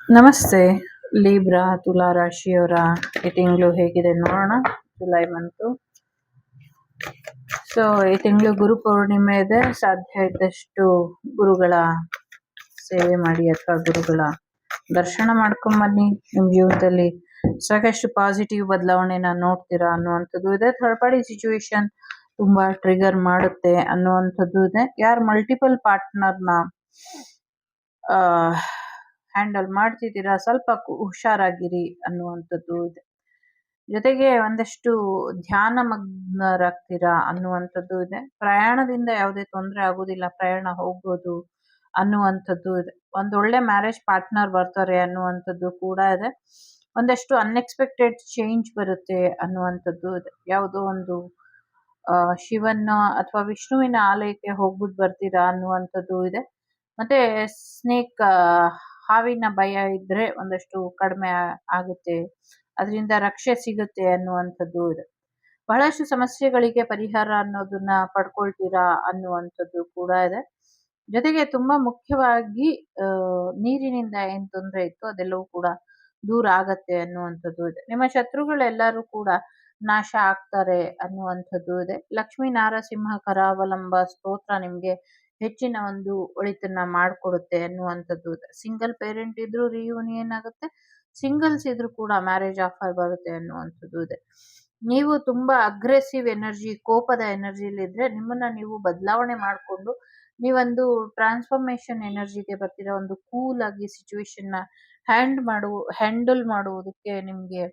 ನಮಸ್ತೆ. ಲೀಬ್ರಾ ತುಲಾ ರಾಶಿಯವರ ಈ ತಿಂಗಳು ಹೇಗಿದೆ ನೋಡೋಣ. July month. ಸೊ ಈ ತಿಂಗಳು ಗುರು ಪೌರ್ಣಿಮೆ ಇದೆ. ಸಾಧ್ಯ ಇದ್ದಷ್ಟು ಗುರುಗಳ ಸೇವೆ ಮಾಡಿ ಅಥವಾ ಗುರುಗಳ ದರ್ಶನ ಮಾಡ್ಕೊಂಬನ್ನಿ. ನಿಮ್ಮ ಜೀವನದಲ್ಲಿ ಸಾಕಷ್ಟು ಪಾಸಿಟಿವ್ ಬದಲಾವಣೆನ ನೋಡ್ತೀರಾ ಅನ್ನುವಂಥದ್ದು ಇದೆ. ಥರ್ಡ್ ಪಾರ್ಟಿ ಸಿಚುವೇಶನ್ ತುಂಬಾ ಟ್ರಿಗರ್ ಮಾಡುತ್ತೆ ಅನ್ನುವಂಥದ್ದು ಇದೆ. ಯಾರು ಮಲ್ಟಿಪಲ್ ಪಾರ್ಟ್ನರ್ನ ಹ್ಯಾಂಡಲ್ ಮಾಡ್ತಿದ್ದೀರಾ ಸ್ವಲ್ಪ ಹುಷಾರಾಗಿರಿ ಅನ್ನುವಂಥದ್ದು ಇದೆ. ಜೊತೆಗೆ ಒಂದಷ್ಟು ಧ್ಯಾನ ಮಗ್ನರಾಗ್ತೀರಾ ಅನ್ನುವಂಥದ್ದು ಇದೆ. ಪ್ರಯಾಣದಿಂದ ಯಾವುದೇ ತೊಂದರೆ ಆಗೋದಿಲ್ಲ, ಪ್ರಯಾಣ ಹೋಗ್ಬೋದು ಅನ್ನುವಂಥದ್ದು ಇದೆ. ಒಂದೊಳ್ಳೆ ಮ್ಯಾರೇಜ್ ಪಾರ್ಟ್ನರ್ ಬರ್ತಾರೆ ಅನ್ನುವಂಥದ್ದು ಕೂಡ ಇದೆ. ಒಂದಷ್ಟು ಅನ್ಎಕ್ಸ್ಪೆಕ್ಟೆಡ್ ಚೇಂಜ್ ಬರುತ್ತೆ ಅನ್ನುವಂಥದ್ದು ಇದೆ. ಯಾವುದೋ ಒಂದು ಶಿವನ ಅಥವಾ ವಿಷ್ಣುವಿನ ಆಲಯಕ್ಕೆ ಹೋಗ್ಬಿಟ್ಟು ಬರ್ತೀರಾ ಅನ್ನುವಂಥದ್ದು ಇದೆ. ಮತ್ತೆ ಸ್ನೇಕ್ ಹಾವಿನ ಭಯ ಇದ್ರೆ ಒಂದಷ್ಟು ಕಡಿಮೆ ಆಗುತ್ತೆ, ಅದರಿಂದ ರಕ್ಷೆ ಸಿಗುತ್ತೆ ಅನ್ನುವಂಥದ್ದು ಇದೆ. ಬಹಳಷ್ಟು ಸಮಸ್ಯೆಗಳಿಗೆ ಪರಿಹಾರ ಅನ್ನೋದನ್ನ ಪಡ್ಕೊಳ್ತೀರಾ ಅನ್ನುವಂಥದ್ದು ಕೂಡ ಇದೆ. ಜೊತೆಗೆ ತುಂಬಾ ಮುಖ್ಯವಾಗಿ ನೀರಿನಿಂದ ಏನ್ ತೊಂದರೆ ಇತ್ತು ಅದೆಲ್ಲವೂ ಕೂಡ ದೂರ ಆಗತ್ತೆ ಅನ್ನುವಂಥದ್ದು ಇದೆ. ನಿಮ್ಮ ಶತ್ರುಗಳೆಲ್ಲರೂ ಕೂಡ ನಾಶ ಆಗ್ತಾರೆ ಅನ್ನುವಂಥದ್ದು ಇದೆ. ಲಕ್ಷ್ಮೀ ನಾರಸಿಂಹ ಕರಾವಲಂಬ ಸ್ತೋತ್ರ ನಿಮ್ಗೆ ಹೆಚ್ಚಿನ ಒಂದು ಒಳಿತನ್ನ ಮಾಡ್ಕೊಡುತ್ತೆ ಅನ್ನುವಂಥದ್ದು ಇದೆ. ಸಿಂಗಲ್ ಪೇರೆಂಟ್ ಇದ್ರು ರಿಯೂನಿಯನ್ ಆಗುತ್ತೆ, ಸಿಂಗಲ್ಸ್ ಇದ್ರು ಕೂಡ ಮ್ಯಾರೇಜ್ ಆಫರ್ ಬರುತ್ತೆ ಅನ್ನುವಂಥದ್ದು ಇದೆ. ನೀವು ತುಂಬಾ ಅಗ್ರೆಸಿವ್ ಎನರ್ಜಿ, ಕೋಪದ ಎನರ್ಜಿಲಿ ಇದ್ರೆ ನಿಮ್ಮನ್ನ ನೀವು ಬದಲಾವಣೆ ಮಾಡಿಕೊಂಡು ನೀವೊಂದು ಟ್ರಾನ್ಸ್ಫಾರ್ಮೇಶನ್ ಎನರ್ಜಿಗೆ ಬರ್ತೀರಾ. ಒಂದು ಕೂಲ್ ಆಗಿ ಸಿಚುವೇಶನ್ ನ ಹ್ಯಾಂಡಲ್ ಮಾಡುವುದಕ್ಕೆ ನಿಮ್ಗೆ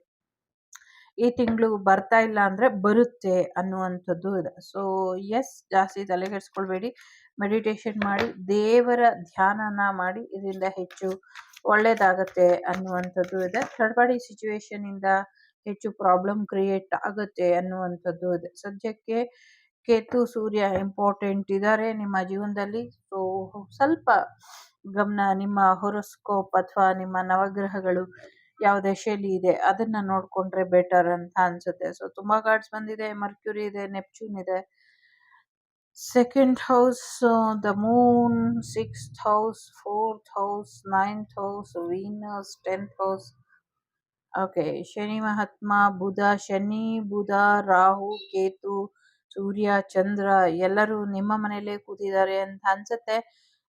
ಈ ತಿಂಗಳು ಬರ್ತಾ ಇಲ್ಲ ಅಂದ್ರೆ ಬರುತ್ತೆ ಅನ್ನುವಂಥದ್ದು ಇದೆ. ಸೊ ಎಸ್, ಜಾಸ್ತಿ ತಲೆಗೆಡ್ಸ್ಕೊಳ್ಬೇಡಿ, ಮೆಡಿಟೇಷನ್ ಮಾಡಿ, ದೇವರ ಧ್ಯಾನನ ಮಾಡಿ, ಇದರಿಂದ ಹೆಚ್ಚು ಒಳ್ಳೇದಾಗತ್ತೆ ಅನ್ನುವಂಥದ್ದು ಇದೆ. ಥರ್ಡ್ ಪಾರ್ಟಿ ಸಿಚುವೇಶನ್ ಇಂದ ಹೆಚ್ಚು ಪ್ರಾಬ್ಲಮ್ ಕ್ರಿಯೇಟ್ ಆಗುತ್ತೆ ಅನ್ನುವಂಥದ್ದು ಇದೆ. ಸದ್ಯಕ್ಕೆ ಕೇತು ಸೂರ್ಯ ಇಂಪಾರ್ಟೆಂಟ್ ಇದ್ದಾರೆ ನಿಮ್ಮ ಜೀವನದಲ್ಲಿ. ಸೊ ಸ್ವಲ್ಪ ಗಮನ ನಿಮ್ಮ ಹೊರಸ್ಕೋಪ್ ಅಥವಾ ನಿಮ್ಮ ನವಗ್ರಹಗಳು ಯಾವ ದಶೆಯಲ್ಲಿ ಇದೆ ಅದನ್ನ ನೋಡ್ಕೊಂಡ್ರೆ ಬೆಟರ್ ಅಂತ ಅನ್ಸುತ್ತೆ. ಸೊ ತುಂಬಾ ಕಾರ್ಡ್ಸ್ ಬಂದಿದೆ. ಮರ್ಕ್ಯುರಿ ಇದೆ, ನೆಪ್ಚೂನ್ ಇದೆ, second house, the moon, 6th house, 4th house, 9th house, Venus, 10th house. Okay, Shani Mahatma, Shani, Budha, Rahu, Ketu, Surya, Chandra ಎಲ್ಲರೂ ನಿಮ್ಮ ಮನೇಲೆ ಕೂತಿದ್ದಾರೆ ಅಂತ ಅನ್ಸುತ್ತೆ.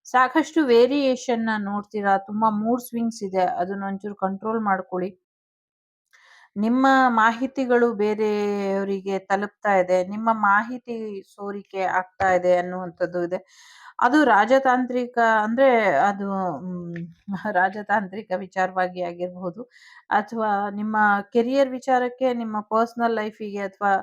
ಸಾಕಷ್ಟು ವೇರಿಯೇಷನ್ ನ ನೋಡ್ತೀರಾ. ತುಂಬಾ ಮೂಡ್ ಸ್ವಿಂಗ್ಸ್ ಇದೆ, ಅದನ್ನ ಒಂಚೂರು ಕಂಟ್ರೋಲ್ ಮಾಡ್ಕೊಳ್ಳಿ. ನಿಮ್ಮ ಮಾಹಿತಿಗಳು ಬೇರೆಯವರಿಗೆ ತಲುಪ್ತಾ ಇದೆ, ನಿಮ್ಮ ಮಾಹಿತಿ ಸೋರಿಕೆ ಆಗ್ತಾ ಇದೆ ಅನ್ನುವಂಥದ್ದು ಇದೆ. ಅದು ರಾಜತಾಂತ್ರಿಕ ಅಂದ್ರೆ ಅದು ರಾಜತಾಂತ್ರಿಕ ವಿಚಾರವಾಗಿ ಆಗಿರಬಹುದು, ಅಥವಾ ನಿಮ್ಮ ಕೆರಿಯರ್ ವಿಚಾರಕ್ಕೆ, ನಿಮ್ಮ ಪರ್ಸನಲ್ ಲೈಫಿಗೆ ಅಥವಾ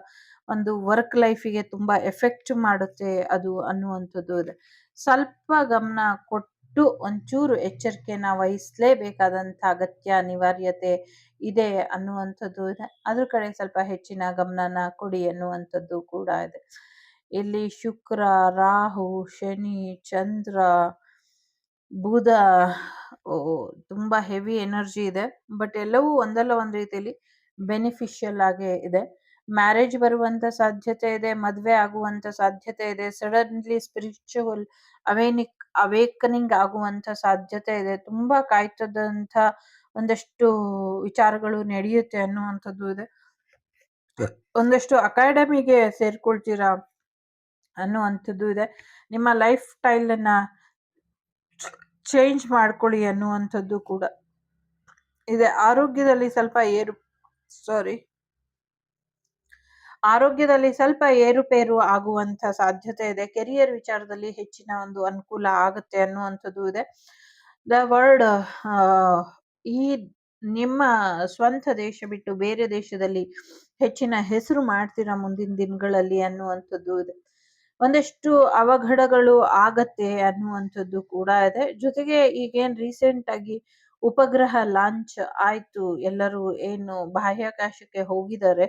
ಒಂದು ವರ್ಕ್ ಲೈಫಿಗೆ ತುಂಬಾ ಎಫೆಕ್ಟ್ ಮಾಡುತ್ತೆ ಅದು ಅನ್ನುವಂಥದ್ದು ಇದೆ. ಸ್ವಲ್ಪ ಗಮನ ಕೊಟ್ಟು ಒಂಚೂರು ಎಚ್ಚರಿಕೆನ ವಹಿಸಲೇಬೇಕಾದಂಥ ಅಗತ್ಯ ಅನಿವಾರ್ಯತೆ ಇದೆ ಅನ್ನುವಂಥದ್ದು ಇದೆ. ಅದ್ರ ಕಡೆ ಸ್ವಲ್ಪ ಹೆಚ್ಚಿನ ಗಮನನ ಕೊಡಿ ಅನ್ನುವಂಥದ್ದು ಕೂಡ ಇದೆ. ಇಲ್ಲಿ ಶುಕ್ರ, ರಾಹು, ಶನಿ, ಚಂದ್ರ, ಬುಧ ತುಂಬಾ ಹೆವಿ ಎನರ್ಜಿ ಇದೆ. ಬಟ್ ಎಲ್ಲವೂ ಒಂದಲ್ಲ ಒಂದ್ ರೀತಿಯಲ್ಲಿ ಬೆನಿಫಿಷಿಯಲ್ ಆಗೇ ಇದೆ. ಮ್ಯಾರೇಜ್ ಬರುವಂತ ಸಾಧ್ಯತೆ ಇದೆ, ಮದ್ವೆ ಆಗುವಂತ ಸಾಧ್ಯತೆ ಇದೆ, ಸಡನ್ಲಿ ಸ್ಪಿರಿಚುವಲ್ ಅವೇಕನಿಂಗ್ ಆಗುವಂತ ಸಾಧ್ಯತೆ ಇದೆ. ತುಂಬಾ ಕಾಯ್ತದಂತ ಒಂದಷ್ಟು ವಿಚಾರಗಳು ನಡೆಯುತ್ತೆ ಅನ್ನುವಂಥದ್ದು ಇದೆ. ಒಂದಷ್ಟು ಅಕಾಡೆಮಿಗೆ ಸೇರ್ಕೊಳ್ತೀರಾ ಅನ್ನುವಂಥದ್ದು ಇದೆ. ನಿಮ್ಮ ಲೈಫ್ ಸ್ಟೈಲ್ ಅನ್ನ ಚೇಂಜ್ ಮಾಡ್ಕೊಳ್ಳಿ ಅನ್ನುವಂಥದ್ದು ಕೂಡ ಇದೆ. ಆರೋಗ್ಯದಲ್ಲಿ ಸ್ವಲ್ಪ ಏರುಪೇರು ಆಗುವಂತ ಸಾಧ್ಯತೆ ಇದೆ. ಕೆರಿಯರ್ ವಿಚಾರದಲ್ಲಿ ಹೆಚ್ಚಿನ ಒಂದು ಅನುಕೂಲ ಆಗುತ್ತೆ ಅನ್ನುವಂಥದ್ದು ಇದೆ. ದ ವರ್ಲ್ಡ್ ಈ ನಿಮ್ಮ ಸ್ವಂತ ದೇಶ ಬಿಟ್ಟು ಬೇರೆ ದೇಶದಲ್ಲಿ ಹೆಚ್ಚಿನ ಹೆಸರು ಮಾಡ್ತೀರಾ ಮುಂದಿನ ದಿನಗಳಲ್ಲಿ ಅನ್ನುವಂಥದ್ದು ಇದೆ. ಒಂದಷ್ಟು ಅವಘಡಗಳು ಆಗತ್ತೆ ಅನ್ನುವಂಥದ್ದು ಕೂಡ ಇದೆ. ಜೊತೆಗೆ ಈಗೇನ್ ರೀಸೆಂಟ್ ಆಗಿ ಉಪಗ್ರಹ ಲಾಂಚ್ ಆಯ್ತು, ಎಲ್ಲರೂ ಏನು ಬಾಹ್ಯಾಕಾಶಕ್ಕೆ ಹೋಗಿದ್ದಾರೆ,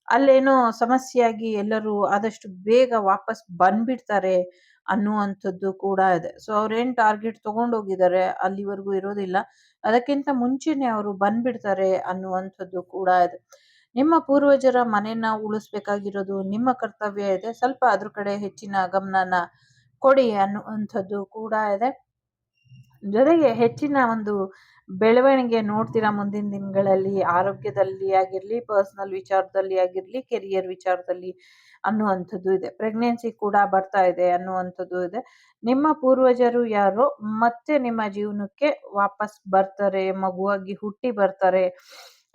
ಅಲ್ಲೇನೋ ಸಮಸ್ಯೆಯಾಗಿ ಎಲ್ಲರೂ ಆದಷ್ಟು ಬೇಗ ವಾಪಸ್ ಬಂದ್ಬಿಡ್ತಾರೆ ಅನ್ನುವಂಥದ್ದು ಕೂಡ ಇದೆ. ಸೊ ಅವ್ರೇನ್ ಟಾರ್ಗೆಟ್ ತಗೊಂಡೋಗಿದ್ದಾರೆ ಅಲ್ಲಿವರೆಗೂ ಇರೋದಿಲ್ಲ, ಅದಕ್ಕಿಂತ ಮುಂಚೆನೆ ಅವರು ಬಂದ್ಬಿಡ್ತಾರೆ ಅನ್ನುವಂಥದ್ದು ಕೂಡ ಇದೆ. ನಿಮ್ಮ ಪೂರ್ವಜರ ಮನೆನ ಉಳಿಸ್ಬೇಕಾಗಿರೋದು ನಿಮ್ಮ ಕರ್ತವ್ಯ ಇದೆ. ಸ್ವಲ್ಪ ಅದ್ರ ಕಡೆ ಹೆಚ್ಚಿನ ಗಮನನ ಕೊಡಿ ಅನ್ನುವಂಥದ್ದು ಕೂಡ ಇದೆ. ಜೊತೆಗೆ ಹೆಚ್ಚಿನ ಒಂದು ಬೆಳವಣಿಗೆ ನೋಡ್ತೀರಾ ಮುಂದಿನ ದಿನಗಳಲ್ಲಿ. ಆರೋಗ್ಯದಲ್ಲಿ ಆಗಿರಲಿ, ಪರ್ಸನಲ್ ವಿಚಾರದಲ್ಲಿ ಆಗಿರಲಿ, ಕೆರಿಯರ್ ವಿಚಾರದಲ್ಲಿ ಅನ್ನುವಂಥದ್ದು ಇದೆ. ಪ್ರೆಗ್ನೆನ್ಸಿ ಕೂಡ ಬರ್ತಾ ಇದೆ ಅನ್ನುವಂಥದ್ದು ಇದೆ. ನಿಮ್ಮ ಪೂರ್ವಜರು ಯಾರೋ ಮತ್ತೆ ನಿಮ್ಮ ಜೀವನಕ್ಕೆ ವಾಪಸ್ ಬರ್ತಾರೆ, ಮಗುವಾಗಿ ಹುಟ್ಟಿ ಬರ್ತಾರೆ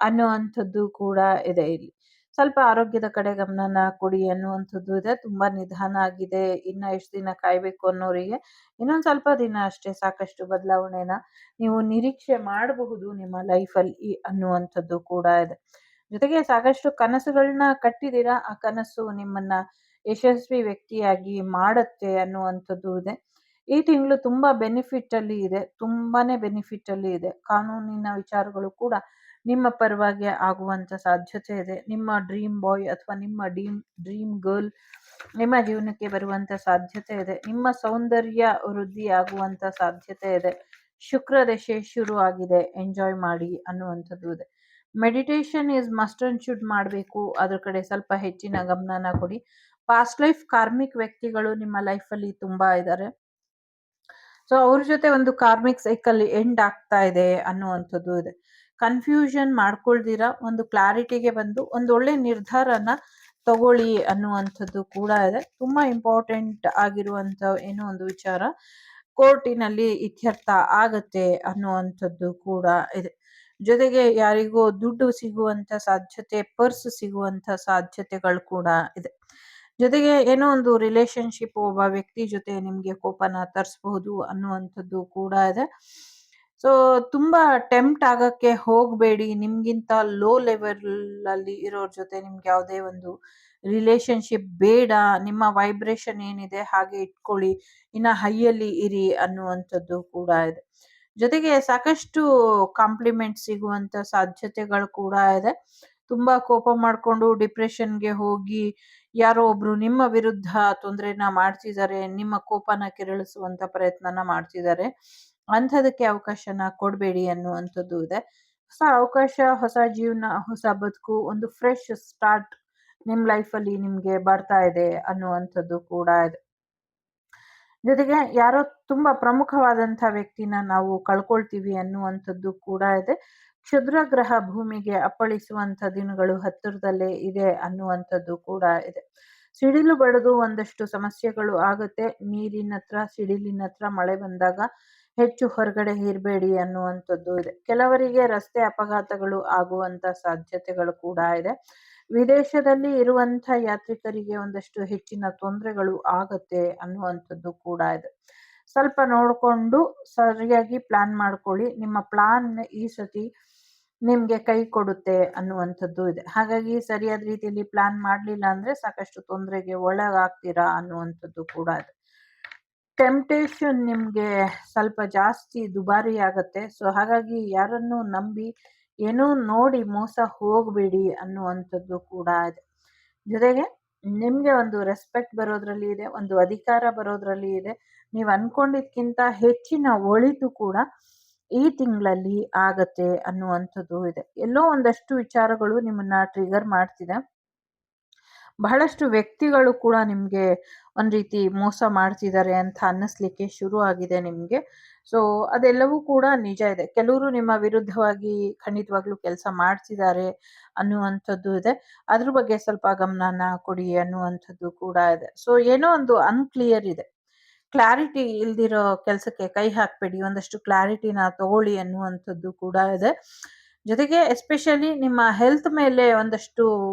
ಅನ್ನುವಂಥದ್ದು ಕೂಡ ಇದೆ ಇಲ್ಲಿ. ಸ್ವಲ್ಪ ಆರೋಗ್ಯದ ಕಡೆ ಗಮನನ ಕೊಡಿ ಅನ್ನುವಂಥದ್ದು ಇದೆ. ತುಂಬಾ ನಿಧಾನ ಆಗಿದೆ, ಇನ್ನ ಎಷ್ಟು ದಿನ ಕಾಯ್ಬೇಕು ಅನ್ನೋರಿಗೆ ಇನ್ನೊಂದ್ ಸ್ವಲ್ಪ ದಿನ ಅಷ್ಟೇ, ಸಾಕಷ್ಟು ಬದಲಾವಣೆನ ನೀವು ನಿರೀಕ್ಷೆ ಮಾಡಬಹುದು ನಿಮ್ಮ ಲೈಫಲ್ಲಿ ಅನ್ನುವಂಥದ್ದು ಕೂಡ ಇದೆ. ಜೊತೆಗೆ ಸಾಕಷ್ಟು ಕನಸುಗಳನ್ನ ಕಟ್ಟಿದ್ದೀರಾ, ಆ ಕನಸು ನಿಮ್ಮನ್ನ ಯಶಸ್ವಿ ವ್ಯಕ್ತಿಯಾಗಿ ಮಾಡತ್ತೆ ಅನ್ನುವಂಥದ್ದು ಇದೆ. ಈ ತಿಂಗಳು ತುಂಬಾ ಬೆನಿಫಿಟ್ ಅಲ್ಲಿ ಇದೆ, ತುಂಬಾನೇ ಬೆನಿಫಿಟ್ ಅಲ್ಲಿ ಇದೆ. ಕಾನೂನಿನ ವಿಚಾರಗಳು ಕೂಡ ನಿಮ್ಮ ಪರವಾಗಿ ಆಗುವಂತ ಸಾಧ್ಯತೆ ಇದೆ. ನಿಮ್ಮ ಡ್ರೀಮ್ ಬಾಯ್ ಅಥವಾ ನಿಮ್ಮ ಡ್ರೀಮ್ ಗರ್ಲ್ ನಿಮ್ಮ ಜೀವನಕ್ಕೆ ಬರುವಂತ ಸಾಧ್ಯತೆ ಇದೆ. ನಿಮ್ಮ ಸೌಂದರ್ಯ ವೃದ್ಧಿ ಆಗುವಂತ ಸಾಧ್ಯತೆ ಇದೆ. ಶುಕ್ರ ದಶೆ ಶುರು ಆಗಿದೆ, ಎಂಜಾಯ್ ಮಾಡಿ ಅನ್ನುವಂಥದ್ದು ಇದೆ. Meditation is must and should ಮಾಡಬೇಕು, ಅದ್ರ ಕಡೆ ಸ್ವಲ್ಪ ಹೆಚ್ಚಿನ ಗಮನನ ಕೊಡಿ. ಪಾಸ್ಟ್ ಲೈಫ್ ಕಾರ್ಮಿಕ್ ವ್ಯಕ್ತಿಗಳು ನಿಮ್ಮ ಲೈಫಲ್ಲಿ ತುಂಬಾ ಇದ್ದಾರೆ. ಸೊ ಅವ್ರ ಜೊತೆ ಒಂದು ಕಾರ್ಮಿಕ್ ಸೈಕಲ್ ಎಂಡ್ ಆಗ್ತಾ ಇದೆ ಅನ್ನುವಂಥದ್ದು ಇದೆ. ಕನ್ಫ್ಯೂಷನ್ ಮಾಡ್ಕೊಳ್ದಿರಾ ಒಂದು ಕ್ಲಾರಿಟಿಗೆ ಬಂದು ಒಂದು ಒಳ್ಳೆ ನಿರ್ಧಾರನ ತಗೊಳ್ಳಿ ಅನ್ನುವಂಥದ್ದು ಕೂಡ ಇದೆ. ತುಂಬಾ ಇಂಪಾರ್ಟೆಂಟ್ ಆಗಿರುವಂತ ಏನೋ ಒಂದು ವಿಚಾರ ಕೋರ್ಟಿನಲ್ಲಿ ಇತ್ಯರ್ಥ ಆಗತ್ತೆ ಅನ್ನುವಂಥದ್ದು ಕೂಡ ಇದೆ. ಜೊತೆಗೆ ಯಾರಿಗೋ ದುಡ್ಡು ಸಿಗುವಂತ ಸಾಧ್ಯತೆ, ಪರ್ಸ್ ಸಿಗುವಂತ ಸಾಧ್ಯತೆಗಳು ಕೂಡ ಇದೆ. ಜೊತೆಗೆ ಏನೋ ಒಂದು ರಿಲೇಶನ್ಶಿಪ್ ಒಬ್ಬ ವ್ಯಕ್ತಿ ಜೊತೆ ನಿಮ್ಗೆ ಕೋಪನ ತರಿಸಬಹುದು ಅನ್ನುವಂಥದ್ದು ಕೂಡ ಇದೆ. ಸೊ ತುಂಬಾ ಟೆಂಪ್ಟ್ ಆಗಕ್ಕೆ ಹೋಗಬೇಡಿ. ನಿಮ್ಗಿಂತ ಲೋ ಲೆವೆಲ್ ಅಲ್ಲಿ ಇರೋರ್ ಜೊತೆ ನಿಮ್ಗೆ ಯಾವುದೇ ಒಂದು ರಿಲೇಶನ್ಶಿಪ್ ಬೇಡ. ನಿಮ್ಮ ವೈಬ್ರೇಷನ್ ಏನಿದೆ ಹಾಗೆ ಇಟ್ಕೊಳ್ಳಿ, ಇನ್ನ ಹೈಯಲ್ಲಿ ಇರಿ ಅನ್ನುವಂಥದ್ದು ಕೂಡ ಇದೆ. ಜೊತೆಗೆ ಸಾಕಷ್ಟು ಕಾಂಪ್ಲಿಮೆಂಟ್ ಸಿಗುವಂತ ಸಾಧ್ಯತೆಗಳು ಕೂಡ ಇದೆ. ತುಂಬಾ ಕೋಪ ಮಾಡ್ಕೊಂಡು ಡಿಪ್ರೆಷನ್ಗೆ ಹೋಗಿ ಯಾರೋ ಒಬ್ರು ನಿಮ್ಮ ವಿರುದ್ಧ ತೊಂದರೆನ ಮಾಡ್ತಿದ್ದಾರೆ, ನಿಮ್ಮ ಕೋಪನ ಕೆರಳಿಸುವಂತ ಪ್ರಯತ್ನನ ಮಾಡ್ತಿದ್ದಾರೆ. ಅಂಥದಕ್ಕೆ ಅವಕಾಶನ ಕೊಡಬೇಡಿ ಅನ್ನುವಂಥದ್ದು ಇದೆ. ಹೊಸ ಅವಕಾಶ, ಹೊಸ ಜೀವನ, ಹೊಸ ಬದುಕು, ಒಂದು ಫ್ರೆಶ್ ಸ್ಟಾರ್ಟ್ ನಿಮ್ ಲೈಫಲ್ಲಿ ನಿಮ್ಗೆ ಬರ್ತಾ ಇದೆ ಅನ್ನುವಂಥದ್ದು ಕೂಡ ಇದೆ. ಜೊತೆಗೆ ಯಾರೋ ತುಂಬಾ ಪ್ರಮುಖವಾದಂಥ ವ್ಯಕ್ತಿನ ನಾವು ಕಳ್ಕೊಳ್ತೀವಿ ಅನ್ನುವಂಥದ್ದು ಕೂಡ ಇದೆ. ಕ್ಷುದ್ರ ಗ್ರಹ ಭೂಮಿಗೆ ಅಪ್ಪಳಿಸುವಂಥ ದಿನಗಳು ಹತ್ತಿರದಲ್ಲೇ ಇದೆ ಅನ್ನುವಂಥದ್ದು ಕೂಡ ಇದೆ. ಸಿಡಿಲು ಬಡಿದು ಒಂದಷ್ಟು ಸಮಸ್ಯೆಗಳು ಆಗುತ್ತೆ. ನೀರಿನ ಹತ್ರ, ಸಿಡಿಲಿನ ಹತ್ರ ಮಳೆ ಬಂದಾಗ ಹೆಚ್ಚು ಹೊರಗಡೆ ಇರಬೇಡಿ ಅನ್ನುವಂಥದ್ದು ಇದೆ. ಕೆಲವರಿಗೆ ರಸ್ತೆ ಅಪಘಾತಗಳು ಆಗುವಂತ ಸಾಧ್ಯತೆಗಳು ಕೂಡ ಇದೆ. ವಿದೇಶದಲ್ಲಿ ಇರುವಂಥ ಯಾತ್ರಿಕರಿಗೆ ಒಂದಷ್ಟು ಹೆಚ್ಚಿನ ತೊಂದರೆಗಳು ಆಗತ್ತೆ ಅನ್ನುವಂಥದ್ದು ಕೂಡ ಇದೆ. ಸ್ವಲ್ಪ ನೋಡಿಕೊಂಡು ಸರಿಯಾಗಿ ಪ್ಲಾನ್ ಮಾಡ್ಕೊಳ್ಳಿ. ನಿಮ್ಮ ಪ್ಲಾನ್ ಈ ಸತಿ ನಿಮ್ಗೆ ಕೈ ಕೊಡುತ್ತೆ ಅನ್ನುವಂಥದ್ದು ಇದೆ. ಹಾಗಾಗಿ ಸರಿಯಾದ ರೀತಿಯಲ್ಲಿ ಪ್ಲಾನ್ ಮಾಡಲಿಲ್ಲ ಅಂದ್ರೆ ಸಾಕಷ್ಟು ತೊಂದರೆಗೆ ಒಳಗಾಗ್ತೀರಾ ಅನ್ನುವಂಥದ್ದು ಕೂಡ ಇದೆ. ಟೆಂಪ್ಟೇಷನ್ ನಿಮ್ಗೆ ಸ್ವಲ್ಪ ಜಾಸ್ತಿ ದುಬಾರಿ ಆಗತ್ತೆ. ಸೊ ಹಾಗಾಗಿ ಯಾರನ್ನು ನಂಬಿ ಏನೋ ನೋಡಿ ಮೋಸ ಹೋಗಬೇಡಿ ಅನ್ನುವಂಥದ್ದು ಕೂಡ ಇದೆ. ಜೊತೆಗೆ ನಿಮ್ಗೆ ಒಂದು ರೆಸ್ಪೆಕ್ಟ್ ಬರೋದ್ರಲ್ಲಿ ಇದೆ, ಒಂದು ಅಧಿಕಾರ ಬರೋದ್ರಲ್ಲಿ ಇದೆ. ನೀವು ಅನ್ಕೊಂಡಿದ್ಕಿಂತ ಹೆಚ್ಚಿನ ಒಳಿತು ಕೂಡ ಈ ತಿಂಗಳಲ್ಲಿ ಆಗತ್ತೆ ಅನ್ನುವಂಥದ್ದು ಇದೆ. ಎಲ್ಲೋ ಒಂದಷ್ಟು ವಿಚಾರಗಳು ನಿಮ್ಮನ್ನ ಟ್ರಿಗರ್ ಮಾಡ್ತಿದೆ. ಬಹಳಷ್ಟು ವ್ಯಕ್ತಿಗಳು ಕೂಡ ನಿಮ್ಗೆ ಒಂದ್ ರೀತಿ ಮೋಸ ಮಾಡ್ತಿದ್ದಾರೆ ಅಂತ ಅನ್ನಿಸ್ಲಿಕ್ಕೆ ಶುರು ಆಗಿದೆ ನಿಮ್ಗೆ. ಸೊ ಅದೆಲ್ಲವೂ ಕೂಡ ನಿಜ ಇದೆ. ಕೆಲವರು ನಿಮ್ಮ ವಿರುದ್ಧವಾಗಿ ಖಂಡಿತವಾಗ್ಲೂ ಕೆಲಸ ಮಾಡ್ತಿದ್ದಾರೆ ಅನ್ನುವಂಥದ್ದು ಇದೆ. ಅದ್ರ ಬಗ್ಗೆ ಸ್ವಲ್ಪ ಗಮನನ ಕೊಡಿ ಅನ್ನುವಂಥದ್ದು ಕೂಡ ಇದೆ. ಸೊ ಏನೋ ಒಂದು ಅನ್ಕ್ಲಿಯರ್ ಇದೆ. ಕ್ಲಾರಿಟಿ ಇಲ್ದಿರೋ ಕೆಲಸಕ್ಕೆ ಕೈ ಹಾಕ್ಬೇಡಿ, ಒಂದಷ್ಟು ಕ್ಲಾರಿಟಿನ ತಗೊಳ್ಳಿ ಅನ್ನುವಂಥದ್ದು ಕೂಡ ಇದೆ. ಜೊತೆಗೆ ಎಸ್ಪೆಷಲಿ ನಿಮ್ಮ ಹೆಲ್ತ್ ಮೇಲೆ ಒಂದಷ್ಟು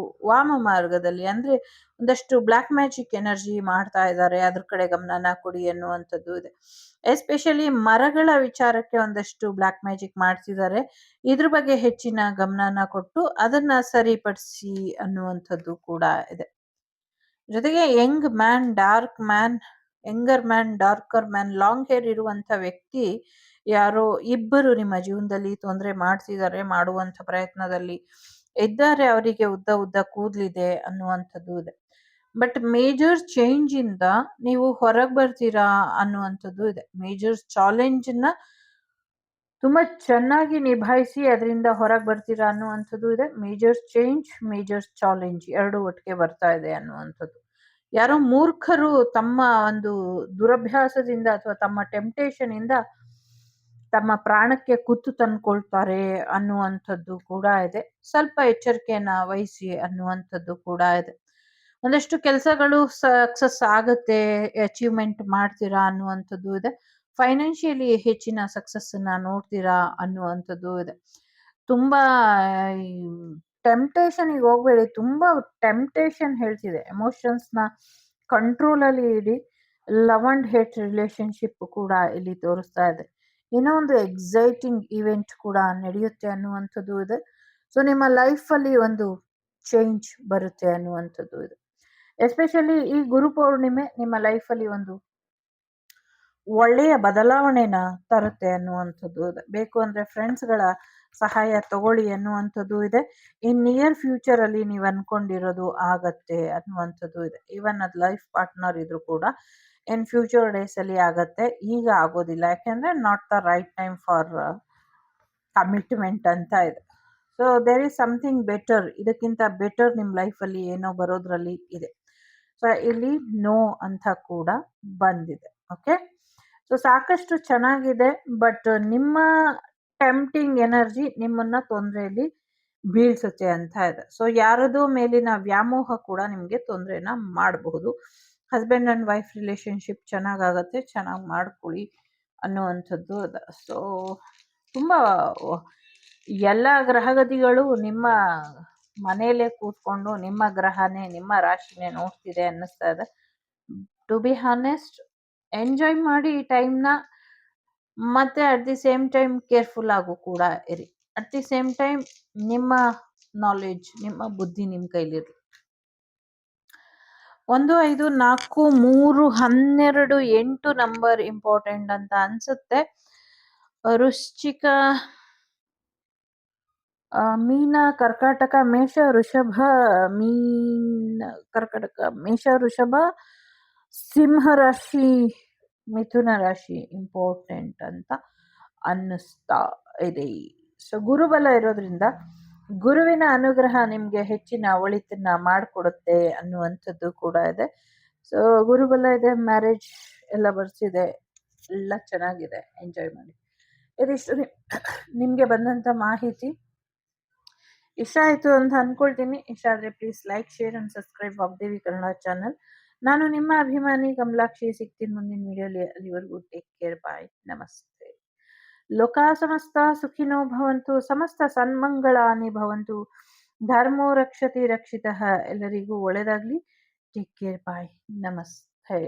ವಾಮ ಮಾರ್ಗದಲ್ಲಿ ಅಂದ್ರೆ ಒಂದಷ್ಟು ಬ್ಲ್ಯಾಕ್ ಮ್ಯಾಜಿಕ್ ಎನರ್ಜಿ ಮಾಡ್ತಾ ಇದ್ದಾರೆ, ಅದ್ರ ಕಡೆ ಗಮನನ ಕೊಡಿ ಅನ್ನುವಂಥದ್ದು ಇದೆ. ಎಸ್ಪೆಷಲಿ ಮರಗಳ ವಿಚಾರಕ್ಕೆ ಒಂದಷ್ಟು ಬ್ಲ್ಯಾಕ್ ಮ್ಯಾಜಿಕ್ ಮಾಡ್ತಿದ್ದಾರೆ. ಇದ್ರ ಬಗ್ಗೆ ಹೆಚ್ಚಿನ ಗಮನನ ಕೊಟ್ಟು ಅದನ್ನ ಸರಿಪಡಿಸಿ ಅನ್ನುವಂಥದ್ದು ಕೂಡ ಇದೆ. ಜೊತೆಗೆ younger man, darker man, long hair ಇರುವಂತ ವ್ಯಕ್ತಿ ಯಾರೋ ಇಬ್ಬರು ನಿಮ್ಮ ಜೀವನದಲ್ಲಿ ತೊಂದರೆ ಮಾಡ್ತಿದ್ದಾರೆ, ಮಾಡುವಂತ ಪ್ರಯತ್ನದಲ್ಲಿ ಇದ್ದಾರೆ. ಅವರಿಗೆ ಉದ್ದ ಕೂದಲಿದೆ ಅನ್ನುವಂಥದ್ದು ಇದೆ. ಬಟ್ ಮೇಜರ್ ಚೇಂಜ್ ಇಂದ ನೀವು ಹೊರಗೆ ಬರ್ತೀರಾ ಅನ್ನುವಂಥದ್ದು ಇದೆ. ಮೇಜರ್ ಚಾಲೆಂಜ್ ನ ತುಂಬಾ ಚೆನ್ನಾಗಿ ನಿಭಾಯಿಸಿ ಅದರಿಂದ ಹೊರಗೆ ಬರ್ತೀರಾ ಅನ್ನುವಂಥದ್ದು ಇದೆ. ಮೇಜರ್ ಚೇಂಜ್, ಮೇಜರ್ ಚಾಲೆಂಜ್ ಎರಡು ಒಟ್ಟಿಗೆ ಬರ್ತಾ ಇದೆ ಅನ್ನುವಂಥದ್ದು. ಯಾರೋ ಮೂರ್ಖರು ತಮ್ಮ ಒಂದು ದುರಭ್ಯಾಸದಿಂದ ಅಥವಾ ತಮ್ಮ ಟೆಂಪ್ಟೇಷನ್ ಇಂದ ತಮ್ಮ ಪ್ರಾಣಕ್ಕೆ ಕುತ್ತು ತಂದ್ಕೊಳ್ತಾರೆ ಅನ್ನುವಂಥದ್ದು ಕೂಡ ಇದೆ. ಸ್ವಲ್ಪ ಎಚ್ಚರಿಕೆಯನ್ನ ವಹಿಸಿ ಅನ್ನುವಂಥದ್ದು ಕೂಡ ಇದೆ. ಒಂದಷ್ಟು ಕೆಲಸಗಳು ಸಕ್ಸಸ್ ಆಗುತ್ತೆ, ಅಚೀವ್ಮೆಂಟ್ ಮಾಡ್ತೀರಾ ಅನ್ನುವಂಥದ್ದು ಇದೆ. ಫೈನಾನ್ಷಿಯಲಿ ಹೆಚ್ಚಿನ ಸಕ್ಸಸ್ಸನ್ನ ನೋಡ್ತೀರಾ ಅನ್ನುವಂಥದ್ದು ಇದೆ. ತುಂಬಾ ಈ ಟೆಂಪ್ಟೇಷನ್‌ಗೆ ಹೋಗ್ಬೇಡಿ. ತುಂಬಾ ಟೆಂಪ್ಟೇಷನ್ ಹೇಳ್ತಿದೆ. ಎಮೋಷನ್ಸ್‌ನ ಕಂಟ್ರೋಲಲ್ಲಿ ಇಡಿ. ಲವ್ ಅಂಡ್ ಹೇಟ್ ರಿಲೇಶನ್‌ಶಿಪ್ ಕೂಡ ಇಲ್ಲಿ ತೋರಿಸ್ತಾ ಇದೆ. ಏನೋ ಒಂದು ಎಕ್ಸೈಟಿಂಗ್ ಇವೆಂಟ್ ಕೂಡ ನಡೆಯುತ್ತೆ ಅನ್ನುವಂಥದ್ದು ಇದೆ. ಸೊ ನಿಮ್ಮ ಲೈಫಲ್ಲಿ ಒಂದು ಚೇಂಜ್ ಬರುತ್ತೆ ಅನ್ನುವಂಥದ್ದು ಇದೆ. ಎಸ್ಪೆಷಲಿ ಈ ಗುರು ಪೌರ್ಣಿಮೆ ನಿಮ್ಮ ಲೈಫಲ್ಲಿ ಒಂದು ಒಳ್ಳೆಯ ಬದಲಾವಣೆನ ತರುತ್ತೆ ಅನ್ನುವಂಥದ್ದು ಇದೆ. ಬೇಕು ಅಂದ್ರೆ ಫ್ರೆಂಡ್ಸ್‌ಗಳ ಸಹಾಯ ತಗೊಳ್ಳಿ ಅನ್ನುವಂಥದ್ದು ಇದೆ. ಇನ್ ನಿಯರ್ ಫ್ಯೂಚರ್ ಅಲ್ಲಿ ನೀವು ಅನ್ಕೊಂಡಿರೋದು ಆಗತ್ತೆ ಅನ್ನುವಂಥದ್ದು ಇದೆ. ಈವನ್ ಅದು ಲೈಫ್ ಪಾರ್ಟ್ನರ್ ಇದ್ರು ಕೂಡ ಇನ್ ಫ್ಯೂಚರ್ ಡೇಸ್ ಅಲ್ಲಿ ಆಗತ್ತೆ. ಈಗ ಆಗೋದಿಲ್ಲ. ಯಾಕೆಂದ್ರೆ not the right time for commitment ಅಂತ ಇದೆ. So there is something better. ಇದಕ್ಕಿಂತ ಬೆಟರ್ ನಿಮ್ಮ ಲೈಫಲ್ಲಿ ಏನೋ ಬರೋದ್ರಲ್ಲಿ ಇದೆ. ಸೊ ಇಲ್ಲಿ ನೋ ಅಂತ ಕೂಡ ಬಂದಿದೆ. ಓಕೆ, ಸೊ ಸಾಕಷ್ಟು ಚೆನ್ನಾಗಿದೆ. ಬಟ್ ನಿಮ್ಮ ಟೆಂಪ್ಟಿಂಗ್ ಎನರ್ಜಿ ನಿಮ್ಮನ್ನ ತೊಂದರೆಯಲ್ಲಿ ಬೀಳ್ಸುತ್ತೆ ಅಂತ ಇದೆ. ಸೊ ಯಾರದೋ ಮೇಲಿನ ವ್ಯಾಮೋಹ ಕೂಡ ನಿಮಗೆ ತೊಂದರೆನ ಮಾಡಬಹುದು. ಹಸ್ಬೆಂಡ್ ಅಂಡ್ ವೈಫ್ ರಿಲೇಶನ್ಶಿಪ್ ಚೆನ್ನಾಗಾಗತ್ತೆ, ಚೆನ್ನಾಗಿ ಮಾಡ್ಕೊಳ್ಳಿ ಅನ್ನುವಂಥದ್ದು ಇದೆ. ಸೊ ತುಂಬ ಎಲ್ಲ ಗ್ರಹಗತಿಗಳು ನಿಮ್ಮ ಮನೆಯಲ್ಲೇ ಕೂತ್ಕೊಂಡು ನಿಮ್ಮ ಗ್ರಹನೇ ನಿಮ್ಮ ರಾಶಿನೇ ನೋಡ್ತಿದೆ ಅನ್ನಿಸ್ತಾ ಇದೆ. ಟು ಬಿ ಹಾನೆಸ್ಟ್, ಎಂಜಾಯ್ ಮಾಡಿ ಈ ಟೈಮ್ನ. ಮತ್ತೆ at the same time careful ಆಗು ಕೂಡ ಇರಿ. ಅಟ್ ದಿ ಸೇಮ್ ಟೈಮ್ ನಿಮ್ಮ ನಾಲೆಡ್ಜ್, ನಿಮ್ಮ ಬುದ್ಧಿ ನಿಮ್ಮ ಕೈಲಿರಲಿ. 1, 5, 4, 3, 12, 8 ನಂಬರ್ ಇಂಪಾರ್ಟೆಂಟ್ ಅಂತ ಅನ್ಸುತ್ತೆ. ವೃಶ್ಚಿಕ, ಮೀನ, ಕರ್ಕಾಟಕ, ಮೇಷ, ವೃಷಭ, ಕರ್ಕಾಟಕ, ಮೇಷ, ವೃಷಭ, ಸಿಂಹ ರಾಶಿ, ಮಿಥುನ ರಾಶಿ ಇಂಪಾರ್ಟೆಂಟ್ ಅಂತ ಅನ್ನಿಸ್ತಾ ಇದೆ. ಸೊ ಗುರುಬಲ ಇರೋದ್ರಿಂದ ಗುರುವಿನ ಅನುಗ್ರಹ ನಿಮ್ಗೆ ಹೆಚ್ಚಿನ ಒಳಿತನ್ನ ಮಾಡಿಕೊಡುತ್ತೆ ಅನ್ನುವಂಥದ್ದು ಕೂಡ ಇದೆ. ಸೊ ಗುರುಬಲ ಇದೆ, ಮ್ಯಾರೇಜ್ ಎಲ್ಲ ಬರ್ಸಿದೆ, ಎಲ್ಲ ಚೆನ್ನಾಗಿದೆ, ಎಂಜಾಯ್ ಮಾಡಿ. ಇದಿಷ್ಟು ನಿಮ್ಗೆ ಬಂದಂತ ಮಾಹಿತಿ. ಇಷ್ಟ ಆಯಿತು ಅಂತ ಅನ್ಕೊಳ್ತೀನಿ. ಇಷ್ಟ ಆದರೆ please like, share and subscribe Vagdevi Kannada channel. ನಾನು ನಿಮ್ಮ ಅಭಿಮಾನಿ ಕಮಲಾಕ್ಷಿ. ಸಿಗ್ತೀನಿ ಮುಂದಿನ ವಿಡಿಯೋಲಿ. ಅಲ್ಲಿವರೆಗೂ ಟೇಕ್ ಕೇರ್, ಬಾಯ್, ನಮಸ್ತೆ. ಲೋಕಾ ಸಮಸ್ತ ಸುಖಿನೋ ಭವಂತು, ಸಮಸ್ತ ಸನ್ಮಂಗಳಾನಿ ಭವಂತು, ಧರ್ಮೋ ರಕ್ಷತಿ ರಕ್ಷಿತಃ. ಎಲ್ಲರಿಗೂ ಒಳ್ಳೆಯದಾಗಲಿ. ಟೇಕ್ ಕೇರ್, ಬಾಯ್, ನಮಸ್ತೆ.